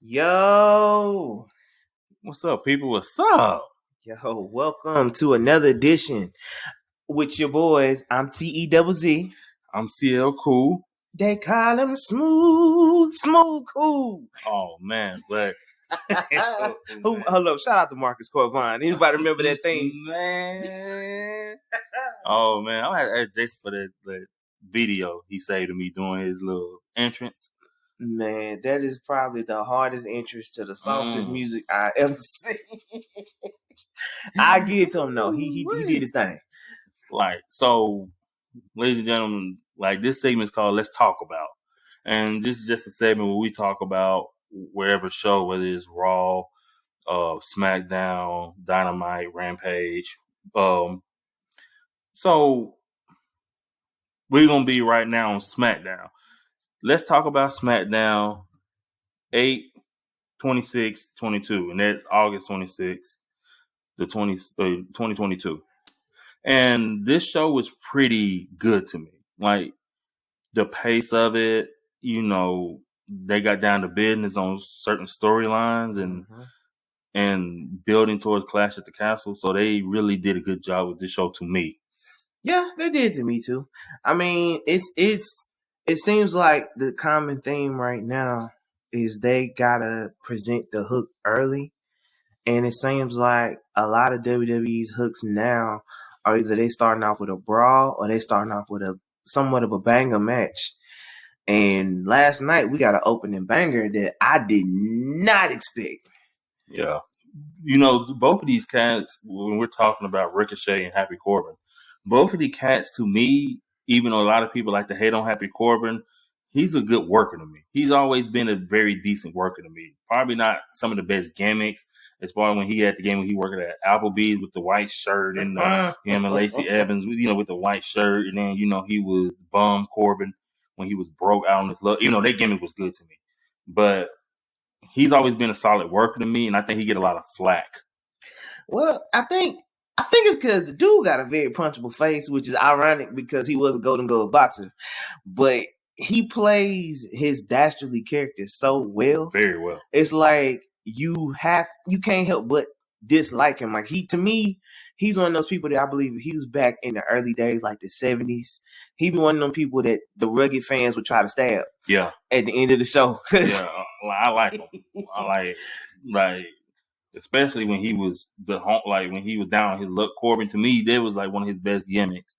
Yo, What's up, people? What's up? welcome to another edition with your boys. I'm TEZZ. I'm CL Cool. They call him Smooth Cool. Oh man, but Hold up, shout out to Marcus Corvine. Anybody remember that thing? man. Oh man, I had to ask Jason for that video he saved of me doing his little entrance. Man, that is probably the hardest entrance to the softest music I ever seen. I give it to him though. He did his thing. So, ladies and gentlemen, this segment is called "Let's Talk About," and this is just a segment where we talk about wherever show, whether it's Raw, Smackdown, Dynamite, Rampage. So we're gonna be right now on Smackdown. Let's talk about Smackdown 8/26/22, and that's August 26th, 2022. And this show was pretty good to me. Like the pace of it, they got down to business on certain storylines and building towards Clash at the Castle. So they really did a good job with this show to me. Yeah, they did to me too. I mean, it seems like the common theme right now is they gotta present the hook early, and it seems like a lot of WWE's hooks now are either they starting off with a brawl or they starting off with a somewhat of a banger match. And last night we got an opening banger that I did not expect. Yeah. Both of these cats, when we're talking about Ricochet and Happy Corbin, both of the cats to me, even though a lot of people like to hate on Happy Corbin, he's a good worker to me. He's always been a very decent worker to me. Probably not some of the best gimmicks, as far as when he had the game when he worked at Applebee's with the white shirt and him and Lacey Evans, with the white shirt. And then, he was Bum Corbin when he was broke out on his luck. That gimmick was good to me. But he's always been a solid worker to me, and I think he get a lot of flack. Well, I think it's because the dude got a very punchable face, which is ironic because he was a Golden Glove boxer. But he plays his dastardly character so well. Very well. It's like you can't help but dislike him. Like to me, he's one of those people that I believe he was back in the early days, like the 70s. He be one of them people that the rugged fans would try to stab. Yeah. At the end of the show. Yeah, I like him. I like especially when he was when he was down on his luck. Corbin, to me, that was like one of his best gimmicks,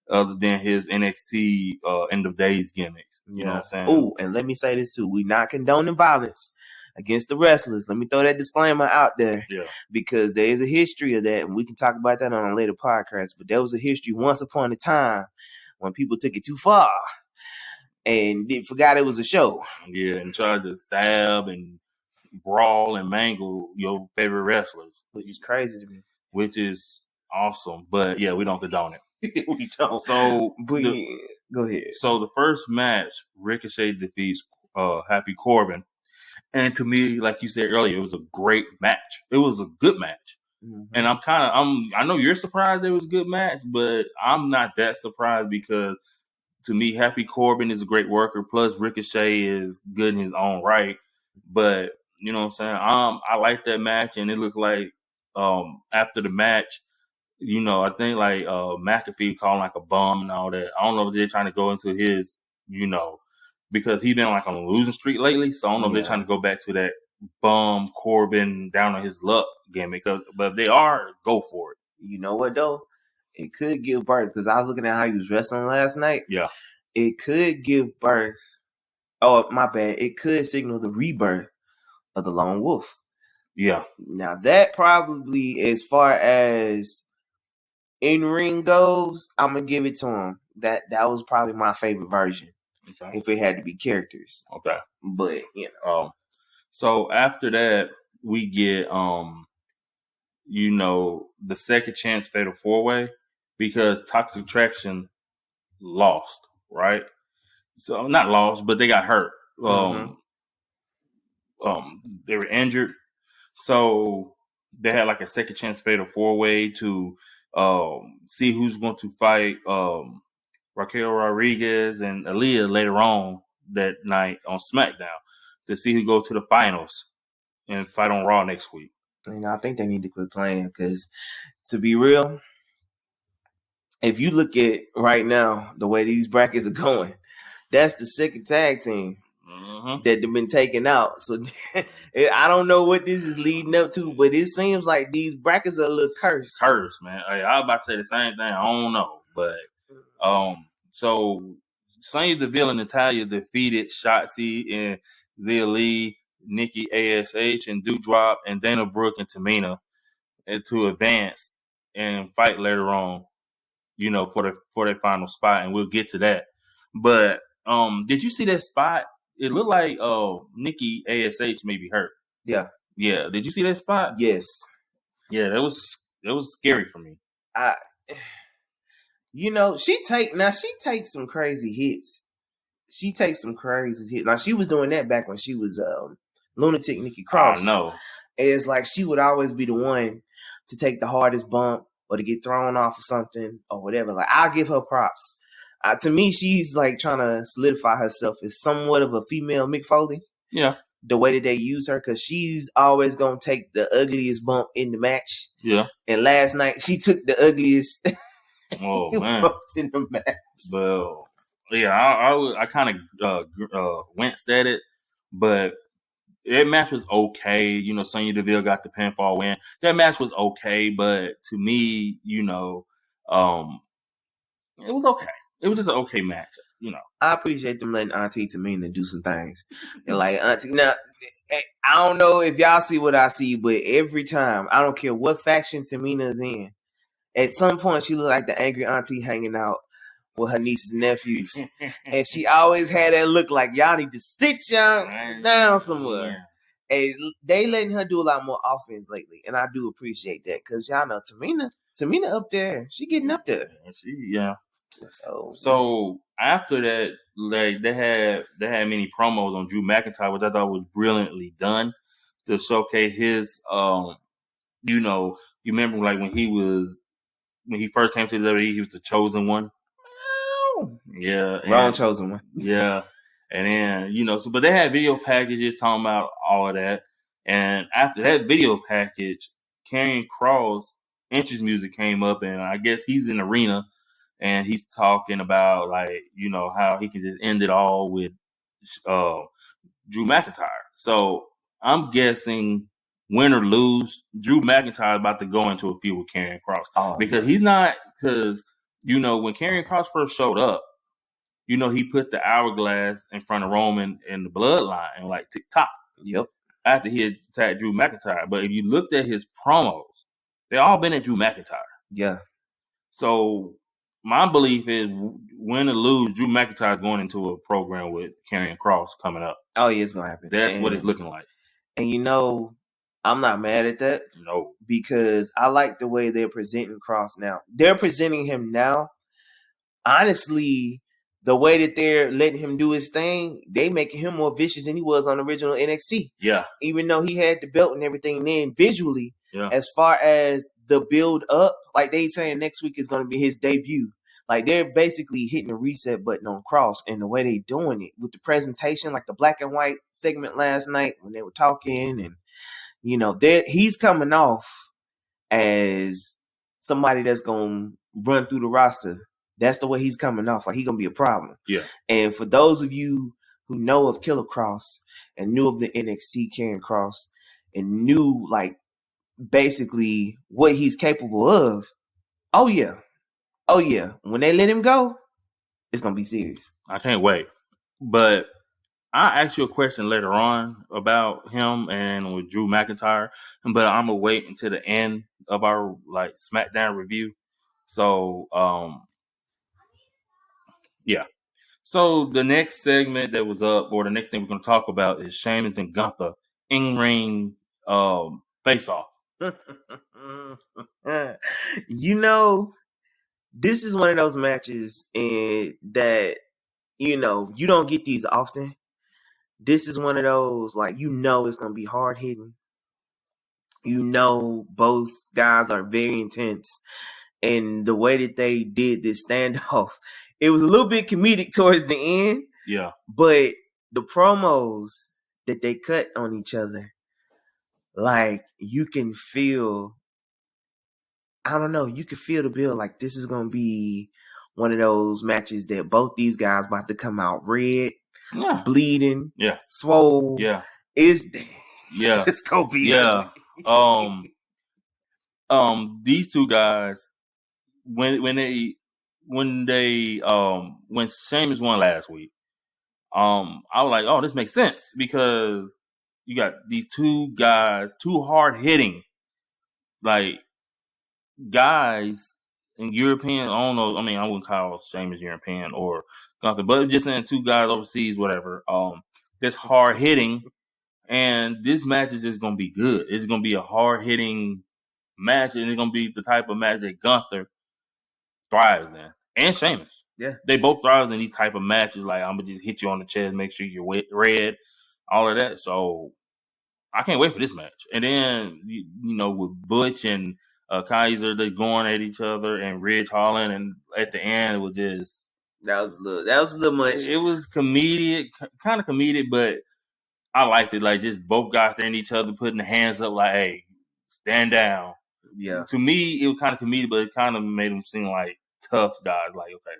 other than his NXT end of days gimmicks. You know what I'm saying? Oh, and let me say this too: we're not condoning violence against the wrestlers. Let me throw that disclaimer out there, because there is a history of that, and we can talk about that on a later podcast. But there was a history once upon a time when people took it too far and forgot it was a show. Yeah, and tried to stab and brawl and mangle your favorite wrestlers, which is crazy to me. Which is awesome, but yeah, we don't condone it. We don't. So, go ahead. So the first match, Ricochet defeats Happy Corbin, and to me, like you said earlier, it was a great match. It was a good match, and I know you're surprised it was a good match, but I'm not that surprised because to me, Happy Corbin is a great worker. Plus, Ricochet is good in his own right, but. You know what I'm saying? I like that match, and it looked like after the match, I think like McAfee called like a bum and all that. I don't know if they're trying to go into his, because he's been like on a losing streak lately. So I don't know if they're trying to go back to that bum Corbin down on his luck gimmick. But if they are, go for it. You know what though? It could give birth, because I was looking at how he was wrestling last night. Yeah. It could give birth. Oh, my bad. It could signal the rebirth of the Lone Wolf. Yeah. Now that probably, as far as in ring goes, I'm gonna give it to him. That was probably my favorite version. Okay. If it had to be characters. Okay. But so after that we get the second chance fatal 4-way, because Toxic Attraction lost, right? So not lost, but they got hurt. They were injured, so they had like a second chance fatal 4-way to see who's going to fight Raquel Rodriguez and Aaliyah later on that night on SmackDown. to see who go to the finals and fight on Raw next week. I think they need to quit playing because, to be real, if you look at right now the way these brackets are going, that's the second tag team that they've been taken out. So I don't know what this is leading up to, but it seems like these brackets are a little cursed. Cursed, man. I was about to say the same thing. I don't know, but so Sonya Deville and Natalya defeated Shotzi and Zia Lee, Nikki ASH, and Doudrop, and Dana Brooke and Tamina, and to advance and fight later on, for their final spot, and we'll get to that. But did you see that spot? It looked like Nikki ASH may be hurt. Yeah. Yeah. Did you see that spot? Yes. Yeah, that was scary for me. She takes some crazy hits. She takes some crazy hits. Now she was doing that back when she was Lunatic Nikki Cross. I know. It's like she would always be the one to take the hardest bump or to get thrown off of something or whatever. Like, I'll give her props. To me, she's like trying to solidify herself as somewhat of a female Mick Foley. Yeah. The way that they use her, because she's always going to take the ugliest bump in the match. Yeah. And last night, she took the ugliest bumps in the match. Well, yeah, I kind of winced at it, but that match was okay. Sonya Deville got the pinfall win. That match was okay, but to me, it was okay. It was just an okay match, I appreciate them letting Auntie Tamina do some things. And like Auntie, now, I don't know if y'all see what I see, but every time, I don't care what faction Tamina's in, at some point she looked like the angry auntie hanging out with her nieces and nephews. And she always had that look like, y'all need to sit y'all down somewhere. Yeah. And they letting her do a lot more offense lately. And I do appreciate that, because y'all know Tamina up there. She getting up there. Yeah. So after that, like they had many promos on Drew McIntyre, which I thought was brilliantly done to showcase his you remember like when he first came to the WWE, he was the chosen one. Yeah. Wrong chosen one. Yeah. And then, but they had video packages talking about all of that. And after that video package, Karrion Kross entrance music came up, and I guess he's in the arena. And he's talking about, like, how he can just end it all with Drew McIntyre. So I'm guessing, win or lose, Drew McIntyre is about to go into a feud with Karrion Kross. Because he's not, because, when Karrion Kross first showed up, he put the hourglass in front of Roman in the bloodline and like tick-tock. Yep. After he had attacked Drew McIntyre. But if you looked at his promos, they all been at Drew McIntyre. Yeah. So my belief is, win or lose, Drew McIntyre is going into a program with Karrion Kross coming up. Oh, yeah, it's going to happen. That's what it's looking like. And I'm not mad at that. No. Because I like the way they're presenting Kross now. They're presenting him now. Honestly, the way that they're letting him do his thing, they making him more vicious than he was on original NXT. Yeah. Even though he had the belt and everything, then visually, yeah. As far as the build up, like they saying next week is going to be his debut. Like, they're basically hitting the reset button on Kross, and the way they doing it with the presentation, like the black and white segment last night when they were talking, and he's coming off as somebody that's going to run through the roster. That's the way he's coming off. Like, he's going to be a problem. Yeah. And for those of you who know of Killer Kross and knew of the NXT Karrion Kross and knew, like, basically what he's capable of, oh yeah. When they let him go, it's going to be serious. I can't wait. But I'll ask you a question later on about him and with Drew McIntyre, but I'm going to wait until the end of our, like, Smackdown review. So, yeah. So the next segment that was up, or the next thing we're going to talk about, is Sheamus and Gunther in-ring face-off. This is one of those matches that, you don't get these often. This is one of those, like, it's going to be hard-hitting. Both guys are very intense. And the way that they did this standoff, it was a little bit comedic towards the end. Yeah. But the promos that they cut on each other, like you can feel, I don't know, you can feel the build. Like this is gonna be one of those matches that both these guys about to come out red, bleeding, swole. Yeah. It's gonna be ugly. These two guys, when Sheamus won last week, I was like, oh, this makes sense because you got these two guys, two hard hitting, like guys in European. I don't know. I mean, I wouldn't call Sheamus European or something, but just saying two guys overseas, whatever. That's hard hitting, and this match is just gonna be good. It's gonna be a hard hitting match, and it's gonna be the type of match that Gunther thrives in, and Sheamus. Yeah, they both thrive in these type of matches. Like I'm gonna just hit you on the chest, make sure you're red, all of that. So I can't wait for this match. And then you know with Butch and Kaiser, they're going at each other, and Ridge Holland, and at the end it was just that was a little much. It was comedic, kind of comedic, but I liked it. Like just both guys in each other, putting the hands up, like, "Hey, stand down." Yeah. To me, it was kind of comedic, but it kind of made them seem like tough guys. Like, okay,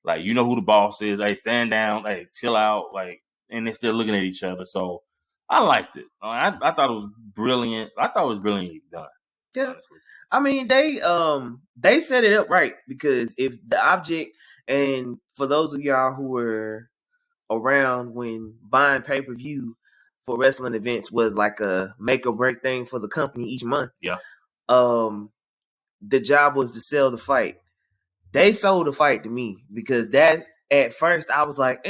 like you know who the boss is. Hey, stand down. Hey, chill out. Like, and they're still looking at each other. So I liked it. I thought it was brilliant. I thought it was brilliantly done. Yeah. Honestly. I mean, they set it up right because if the object, and for those of y'all who were around when buying pay-per-view for wrestling events was like a make or break thing for the company each month. Yeah. The job was to sell the fight. They sold the fight to me because that at first I was like,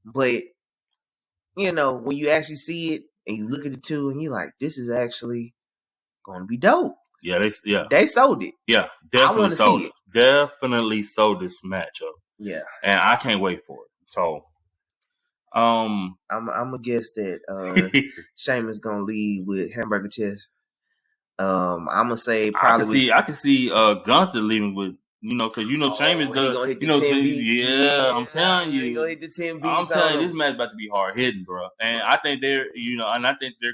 but you know, when you actually see it and you look at the two and you're like, this is actually going to be dope. Yeah, they sold it. Yeah, definitely sold it. Definitely sold this matchup. Yeah, and I can't wait for it. So, I'm gonna guess that Sheamus gonna lead with hamburger chest. I'm gonna say probably. I can see Gunther leaving with, you know, because you know Sheamus does. You know, 10 beats. Yeah, I'm telling you, he gonna hit the 10 beats. I'm telling you, this match about to be hard hitting, bro. And I think they're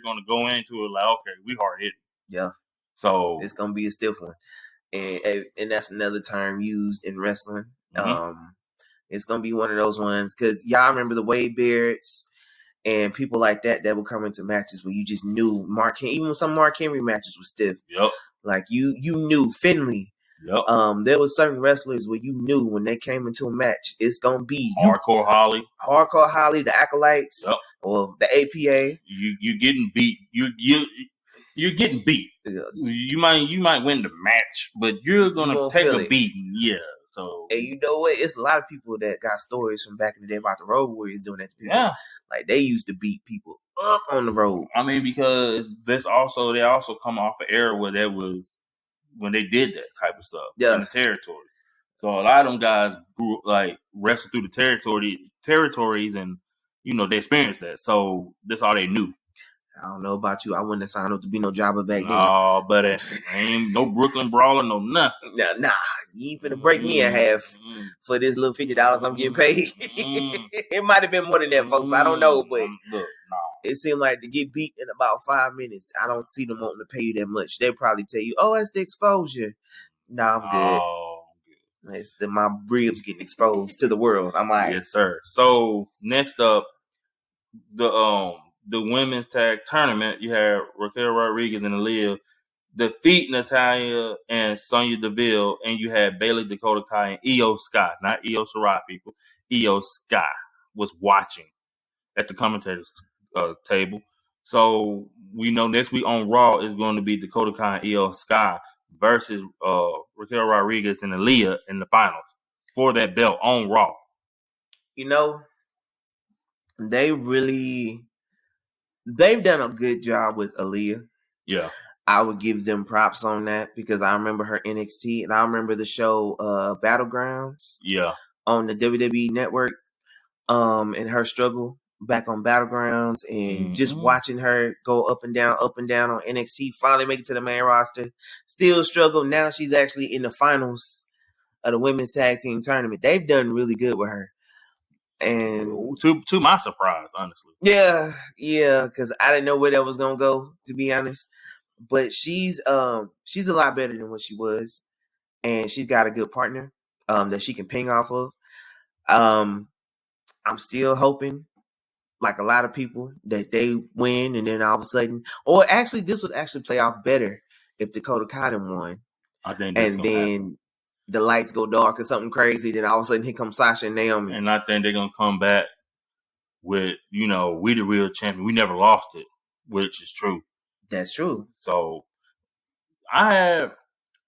gonna go into it like, okay, we hard hitting. Yeah. So it's gonna be a stiff one, and that's another term used in wrestling. Mm-hmm. It's gonna be one of those ones because y'all remember the Wade Barretts and people like that would come into matches where you just knew even some Mark Henry matches were stiff. Yep. Like you knew Finley. Yep. There was certain wrestlers where you knew when they came into a match, it's gonna be Hardcore Holly, the Acolytes, yep, or the APA. You're getting beat. You're getting beat. Yeah. You might win the match, but you're gonna take a beating. Yeah. So, and you know what? It's a lot of people that got stories from back in the day about the Road Warriors doing that to people. Yeah. Like they used to beat people up on the road. I mean, because they also come off an era where that was when they did that type of stuff in the territory. So a lot of them guys grew wrestled through the territories, and you know they experienced that. So that's all they knew. I don't know about you. I wouldn't have signed up to be no jobber back then. Oh, but ain't no Brooklyn Brawler, no nothing. Nah, you ain't finna break me in half for this little $50 I'm getting paid. It might have been more than that, folks. I don't know, but it seemed like to get beat in about 5 minutes, I don't see them wanting to pay you that much. They'll probably tell you, "Oh, that's the exposure." Nah, I'm good. Oh, it's my ribs getting exposed to the world. I'm like, yes, sir. So next up, the women's tag tournament, you have Raquel Rodriguez and Aaliyah defeat Natalya and Sonya Deville, and you had Bayley, Dakota Kai, and Io Sky, not Io Shirai people. Io Sky was watching at the commentators table. So we know next week on Raw is going to be Dakota Kai and Io Sky versus Raquel Rodriguez and Aaliyah in the finals for that belt on Raw. You know, they've done a good job with Aaliyah. Yeah. I would give them props on that because I remember her NXT and I remember the show Battlegrounds. Yeah. On the WWE network. And her struggle back on Battlegrounds and just watching her go up and down on NXT, finally make it to the main roster. Still struggle. Now she's actually in the finals of the women's tag team tournament. They've done really good with her. And to my surprise, honestly. Yeah, because I didn't know where that was gonna go, to be honest. But she's a lot better than what she was, and she's got a good partner that she can ping off of. I'm still hoping, like a lot of people, that they win, and then all of a sudden, or actually, this would actually play off better if Dakota Kai won. I think that's and gonna then happen. The lights go dark or something crazy. Then all of a sudden, here comes Sasha and Naomi. And I think they're gonna come back with, we the real champion. We never lost it, which is true. That's true. So I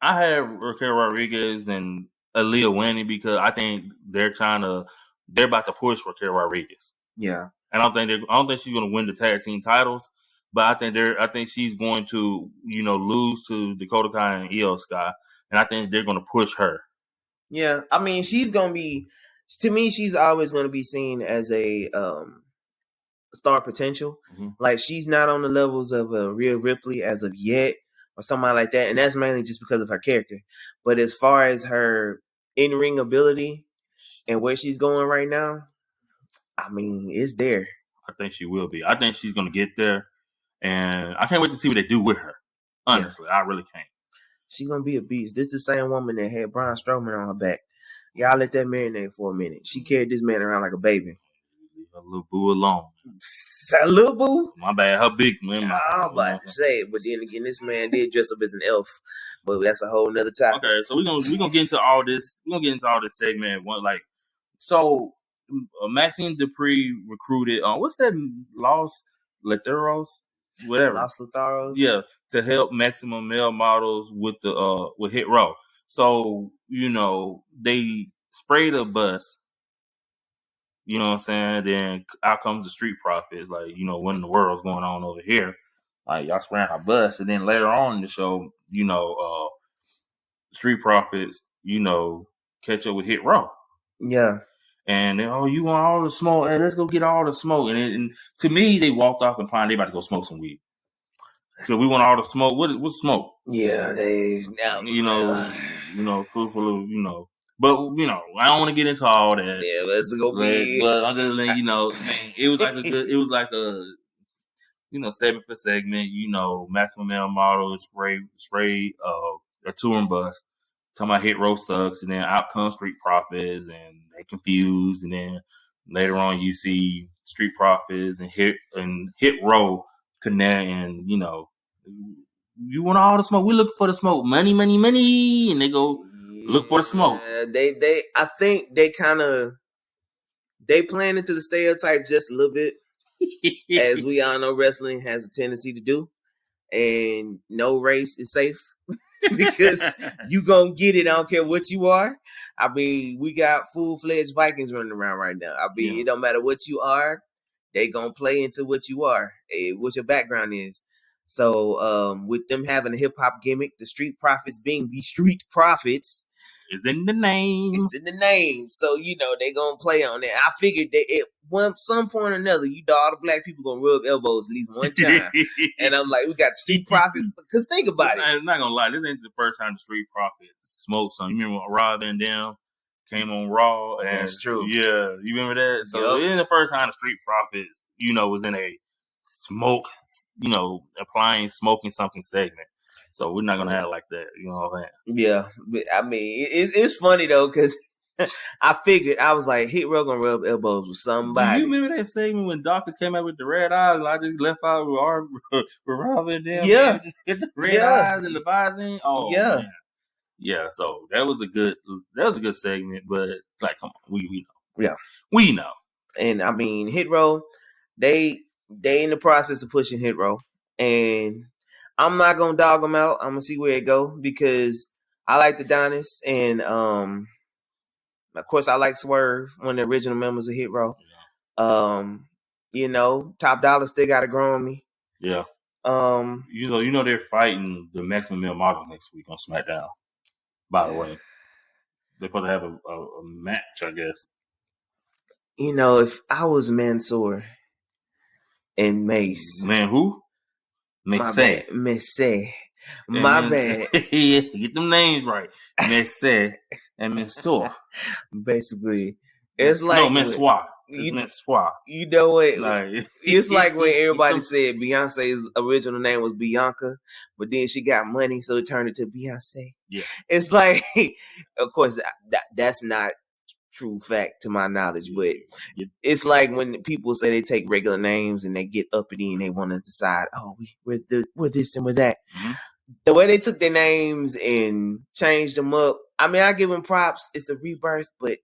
have Raquel Rodriguez and Aaliyah winning because I think they're about to push Raquel Rodriguez. Yeah. I don't think she's gonna win the tag team titles, but I think she's going to, lose to Dakota Kai and Io Sky, and I think they're gonna push her. Yeah, I mean, she's gonna be. To me, she's always gonna be seen as a star potential. Mm-hmm. Like, she's not on the levels of a Rhea Ripley as of yet, or somebody like that, and that's mainly just because of her character. But as far as her in-ring ability and where she's going right now, I mean, it's there. I think she will be. I think she's gonna get there, and I can't wait to see what they do with her. Honestly, I really can't. She's gonna be a beast. This is the same woman that had Braun Strowman on her back. Y'all let that marinate for a minute. She carried this man around like a baby. Leave her little boo alone. That little boo? My bad. Her big man. I'm about to say it, but then again, this man did dress up as an elf. But that's a whole nother topic. Okay, so we're gonna get into all this. We're gonna get into all this segment. Maxine Dupree recruited. What's that? Los Leteros? Whatever. Los Lotharos. Yeah, to help Maximum Male Models with Hit Row. So, they sprayed a bus. You know what I'm saying? Then out comes the Street Profits. Like, what in the world's going on over here? Like, y'all spraying our bus. And then later on in the show, Street Profits, catch up with Hit Row. Yeah. And then, you want all the smoke? Hey, let's go get all the smoke. And to me, they walked off and find they about to go smoke some weed. Because we want all the smoke. What's smoke? Yeah, truthfully, but I don't want to get into all that. Yeah, let's go big. But I'm just letting man, it was like a 7 for segment. Maximum Male Model spray a touring bus. Talking about Hit Row sucks, and then out comes Street Profits, and they confused, and then later on you see Street Profits and Hit Row connect, and you want all the smoke. We look for the smoke, money, and they go look for the smoke. I think they playing into the stereotype just a little bit, as we all know wrestling has a tendency to do, and no race is safe. Because you gonna get it. I don't care what you are. I mean, we got full-fledged Vikings running around right now. I mean, It don't matter what you are. They gonna play into what you are, what your background is. So, with them having a hip-hop gimmick, the Street Profits being the Street Profits, it's in the name. It's in the name. So, they gonna play on that. I figured that at some point or another, all the black people gonna rub elbows at least one time. And I'm like, we got the Street Profits. Because think about it. I'm not gonna lie, this ain't the first time the Street Profits smoked something. You remember when Rob Van Dam came on Raw? And that's true. Yeah, you remember that? So it ain't the first time the Street Profits, was in a smoke, applying smoking something segment. So we're not gonna have it like that, you know what I'm saying? Yeah, but I mean, it's funny though, because I figured, I was like, Hit Row gonna rub elbows with somebody. Do you remember that segment when Doctor came out with the red eyes and I just left out with Rob and them? Yeah, get the red eyes and the visine. Oh yeah, man. Yeah. So that was a good segment, but like, come on, we know. Yeah, we know. And I mean, Hit Row, they in the process of pushing Hit Row, and I'm not gonna dog them out. I'm gonna see where it go, because I like the Donis, and of course I like Swerve, one of the original members of Hit Row. Yeah. Top Dollar still got to grow on me. Yeah. They're fighting the Maximum Male Model next week on Smackdown. By the way, they're supposed to have a match, I guess. If I was Mansoor and Mace, man, who? Mace. My bad. Get them names right. Mace and Mansoor. Basically, it's like Mansoor. You know what? Like, It's like when everybody said Beyonce's original name was Bianca, but then she got money, so it turned into Beyonce. Yeah. It's like, of course, that's not true fact to my knowledge, but it's like when people say they take regular names and they get uppity and they want to decide, oh, we're this and we're that. Mm-hmm. The way they took their names and changed them up, I mean, I give them props. It's a rebirth, but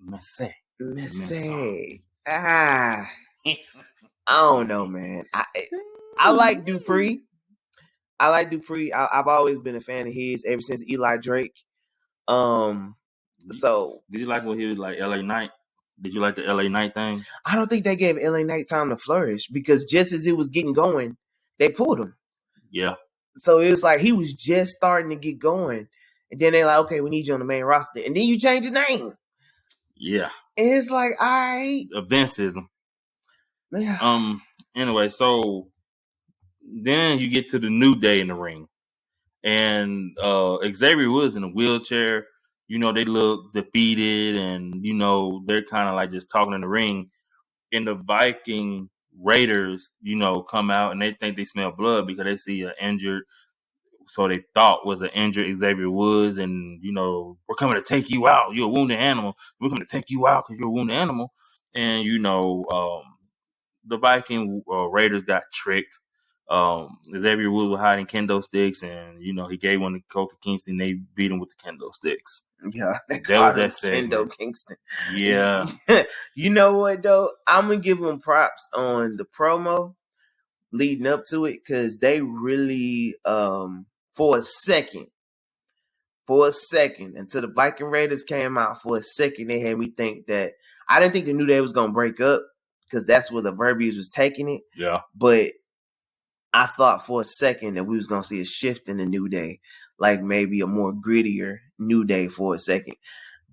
Messy. I don't know, man. I like Dupree. I've always been a fan of his ever since Eli Drake. So did you like when he was like LA Knight? Did you like the LA Knight thing? I don't think they gave LA Knight time to flourish because just as it was getting going, they pulled him. Yeah. So it was like he was just starting to get going, and then they're like, "Okay, we need you on the main roster," and then you change his name. Yeah. And it's like, all right, Vinceism. Yeah. Anyway, so then you get to the New Day in the ring, and Xavier Woods in a wheelchair. You know, they look defeated, and you know they're kind of like just talking in the ring. And the Viking Raiders, you know, come out and they think they smell blood because they see an injured. So they thought was an injured Xavier Woods, and you know, we're coming to take you out. You're a wounded animal. We're coming to take you out because you're a wounded animal. And you know, the Viking Raiders got tricked. Xavier Woods was hiding kendo sticks, and you know he gave one to Kofi Kingston. They beat him with the kendo sticks. Yeah, that was that segment. Kendo Kingston. Yeah. You know what though? I'm gonna give them props on the promo leading up to it because they really, for a second, until the Viking Raiders came out, for a second they had me think that I didn't think the New Day was gonna break up because that's where the verbiage was taking it. Yeah, but I thought for a second that we was gonna see a shift in the New Day, like maybe a more grittier New Day for a second.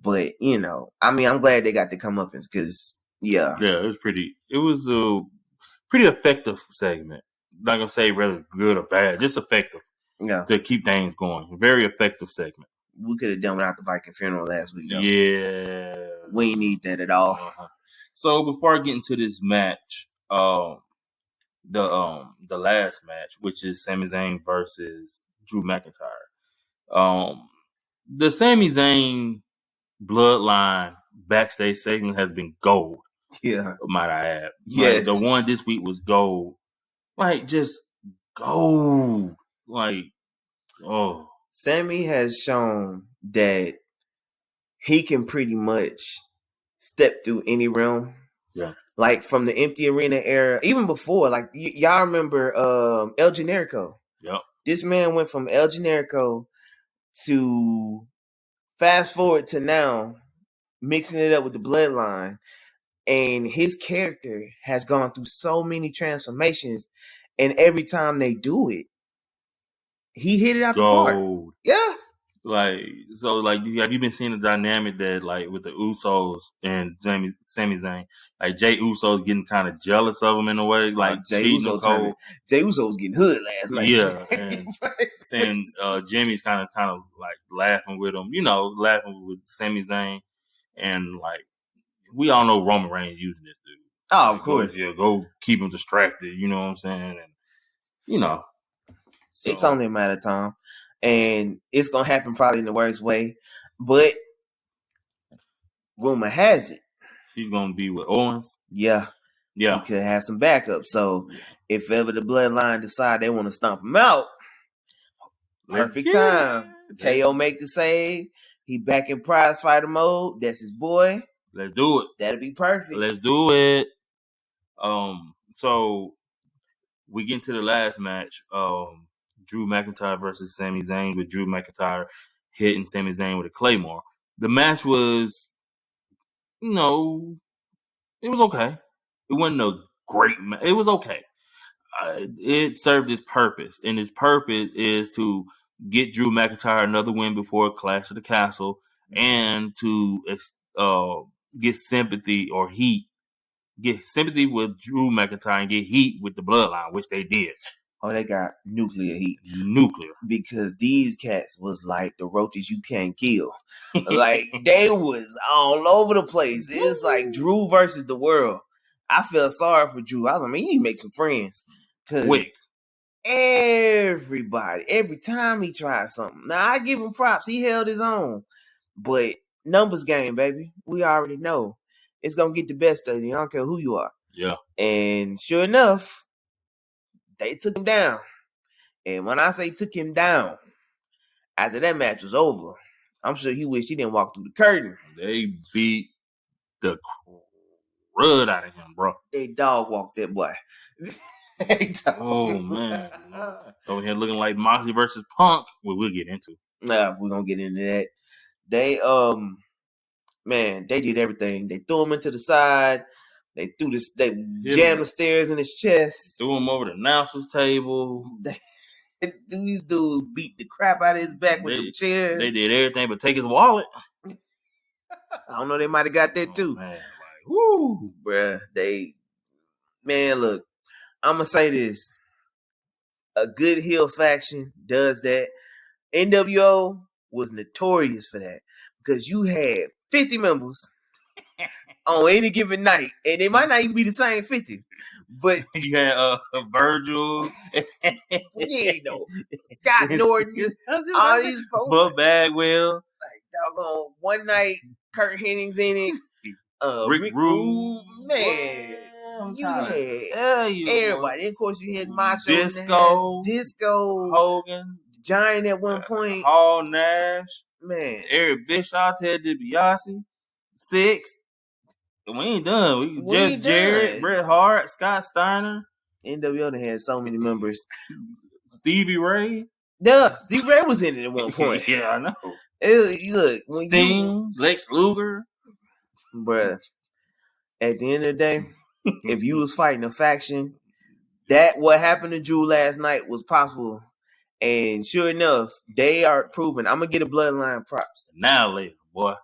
But you know, I mean, I'm glad they got the comeuppance because it was a pretty effective segment. Not gonna say whether good or bad, just effective. Yeah, to keep things going. Very effective segment. We could have done without the Viking funeral last week, though. Yeah, we ain't need that at all. So before I get into this match, the last match, which is Sami Zayn versus Drew McIntyre. The Sami Zayn Bloodline backstage segment has been gold. Yeah, might I add. Yes, like, the one this week was gold. Like just gold. Like Sami has shown that he can pretty much step through any realm. Yeah. Like from the empty arena era, even before, like y'all remember El Generico. Yep. This man went from El Generico to fast forward to now, mixing it up with the Bloodline. And his character has gone through so many transformations. And every time they do it, he hit it out the park. Yeah. Like, so, like, have you been seeing the dynamic that, like, with the Usos and Sami Zayn? Like, Jey Uso's getting kind of jealous of him in a way, like, Jey Uso was getting hood last night. Yeah, and Jimmy's kind of like laughing with him, you know, laughing with Sami Zayn, and like we all know Roman Reigns using this dude. Oh, of course. Go keep him distracted. You know what I'm saying? And you know, it's only a matter of time. And it's going to happen probably in the worst way. But rumor has it he's going to be with Owens. Yeah. He could have some backup. So if ever the Bloodline decide they want to stomp him out, perfect time. KO make the save. He back in prize fighter mode. That's his boy. Let's do it. That'll be perfect. Let's do it. So we get into the last match. Drew McIntyre versus Sami Zayn, with Drew McIntyre hitting Sami Zayn with a Claymore. The match was, you know, it was okay. It wasn't a great match. It was okay. It served its purpose, and its purpose is to get Drew McIntyre another win before Clash of the Castle, and to get sympathy or heat. Get sympathy with Drew McIntyre and get heat with the Bloodline, which they did. Oh, they got nuclear heat. Nuclear. Because these cats was like the roaches you can't kill. Like, they was all over the place. It was like Drew versus the world. I felt sorry for Drew. I was like, man, you need to make some friends. Quick. Everybody, every time he tried something. Now, I give him props. He held his own. But numbers game, baby. We already know. It's going to get the best of you. I don't care who you are. Yeah. And sure enough, they took him down. And when I say took him down, after that match was over, I'm sure he wished he didn't walk through the curtain. They beat the crud out of him, bro. They dog walked that boy. Oh, man. Over here looking like Moxley versus Punk. We'll get into. Nah, we're going to get into that. They, man, they did everything. They threw him into the side. They jammed the stairs in his chest. Threw him over the announcer's table. These dudes beat the crap out of his back with the chairs. They did everything but take his wallet. I don't know. They might have got that too. Man, like, woo, bruh. Man, look. I'm gonna say this: a good heel faction does that. NWO was notorious for that because you had 50 members on any given night, and it might not even be the same 50. But you had Virgil, Scott Norton, all these folks, Buff Bagwell, like doggone one night, Kurt Hennings in it, Rick Rude, man. You had everybody. And of course, you had Macho, Disco, Hogan, Giant at one point, Hall Nash, man, Eric Bischoff, Ted DiBiase, Six. We ain't done. Jeff Jarrett, Bret Hart, Scott Steiner. NWO had so many members. Stevie Ray. Yeah, Stevie Ray was in it at one point. Yeah, I know. Look, Sting, Lex Luger. Bruh, at the end of the day, if you was fighting a faction, that what happened to Drew last night was possible. And sure enough, they are proving. I'm going to get a bloodline props. Now later, boy.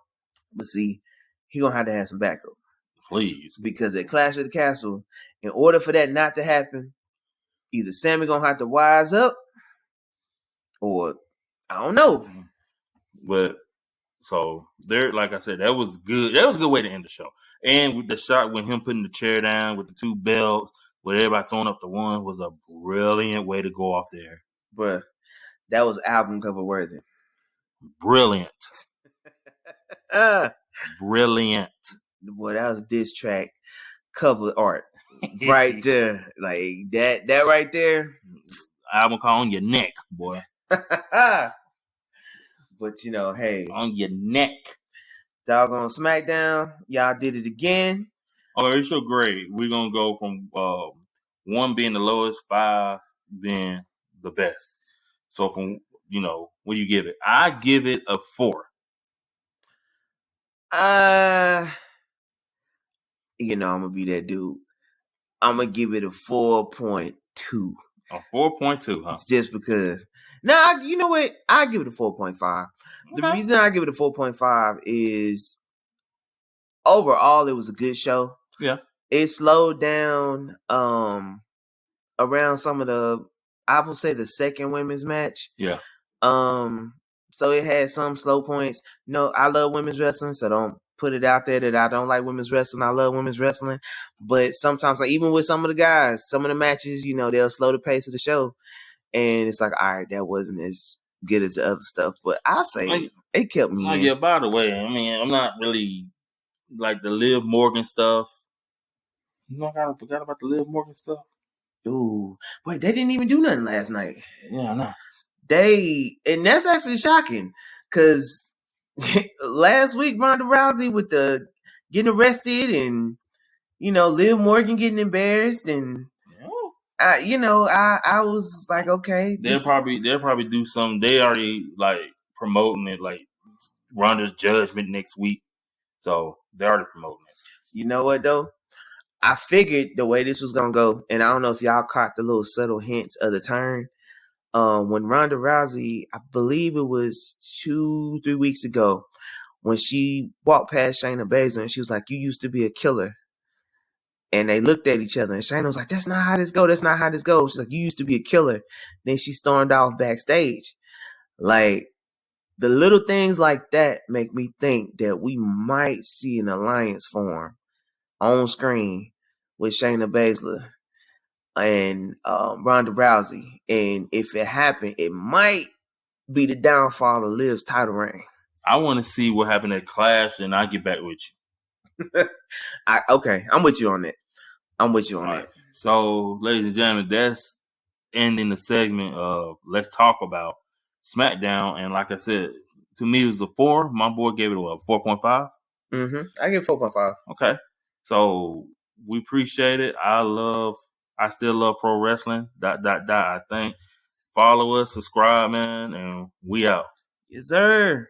But see, he going to have some backup. Please. Because at Clash of the Castle, in order for that not to happen, either Sami going to have to wise up or I don't know. But so there, like I said, that was good. That was a good way to end the show. And with the shot when him putting the chair down with the two belts, with everybody throwing up the one was a brilliant way to go off there. Bruh, that was album cover worthy. Brilliant. Brilliant. Boy, that was diss track cover art right there. Like that right there. Album call on your neck, boy. But hey. On your neck. Doggone Smackdown. Y'all did it again. Oh, it's so great. We're going to go from 1 being the lowest, 5 being the best. So from, what do you give it? I give it a 4. I'm gonna be that dude. I'm gonna give it a 4.2. A 4.2, huh? It's just because. Nah, you know what? I give it a 4.5. Okay. The reason I give it a 4.5 is overall it was a good show. Yeah. It slowed down around some of the, I will say, the second women's match. Yeah. So it had some slow points. No, I love women's wrestling, so don't put it out there that I don't like women's wrestling. I love women's wrestling. But sometimes, like, even with some of the guys, some of the matches, they'll slow the pace of the show. And it's like, all right, that wasn't as good as the other stuff. But I say it kept me in. Yeah, by the way, I'm not really like the Liv Morgan stuff. I forgot about the Liv Morgan stuff. Ooh. Wait, they didn't even do nothing last night. Yeah, I know. And that's actually shocking because last week Ronda Rousey with the getting arrested and Liv Morgan getting embarrassed and I was like, okay, they'll probably do something. They already like promoting it, like Ronda's Judgment next week, so they're already promoting it. You know what though? I figured the way this was gonna go, and I don't know if y'all caught the little subtle hints of the turn. When Ronda Rousey, I believe it was 2-3 weeks ago, when she walked past Shayna Baszler and she was like, "You used to be a killer," And they looked at each other, and Shayna was like, "That's not how this go. That's not how this goes." She's like, "You used to be a killer." Then she stormed off backstage. Like, the little things like that make me think that we might see an alliance form on screen with Shayna Baszler and Ronda Rousey. And if it happened, it might be the downfall of Liv's title reign. I want to see what happened at Clash, and I'll get back with you. Okay, I'm with you on that. I'm with you on that. Right. So, ladies and gentlemen, that's ending the segment of Let's Talk About Smackdown. And like I said, to me, it was a 4. My boy gave it a 4.5. I give 4.5. Okay. So, we appreciate it. I still love pro wrestling. ... I think. Follow us, subscribe, man, and we out. Yes, sir.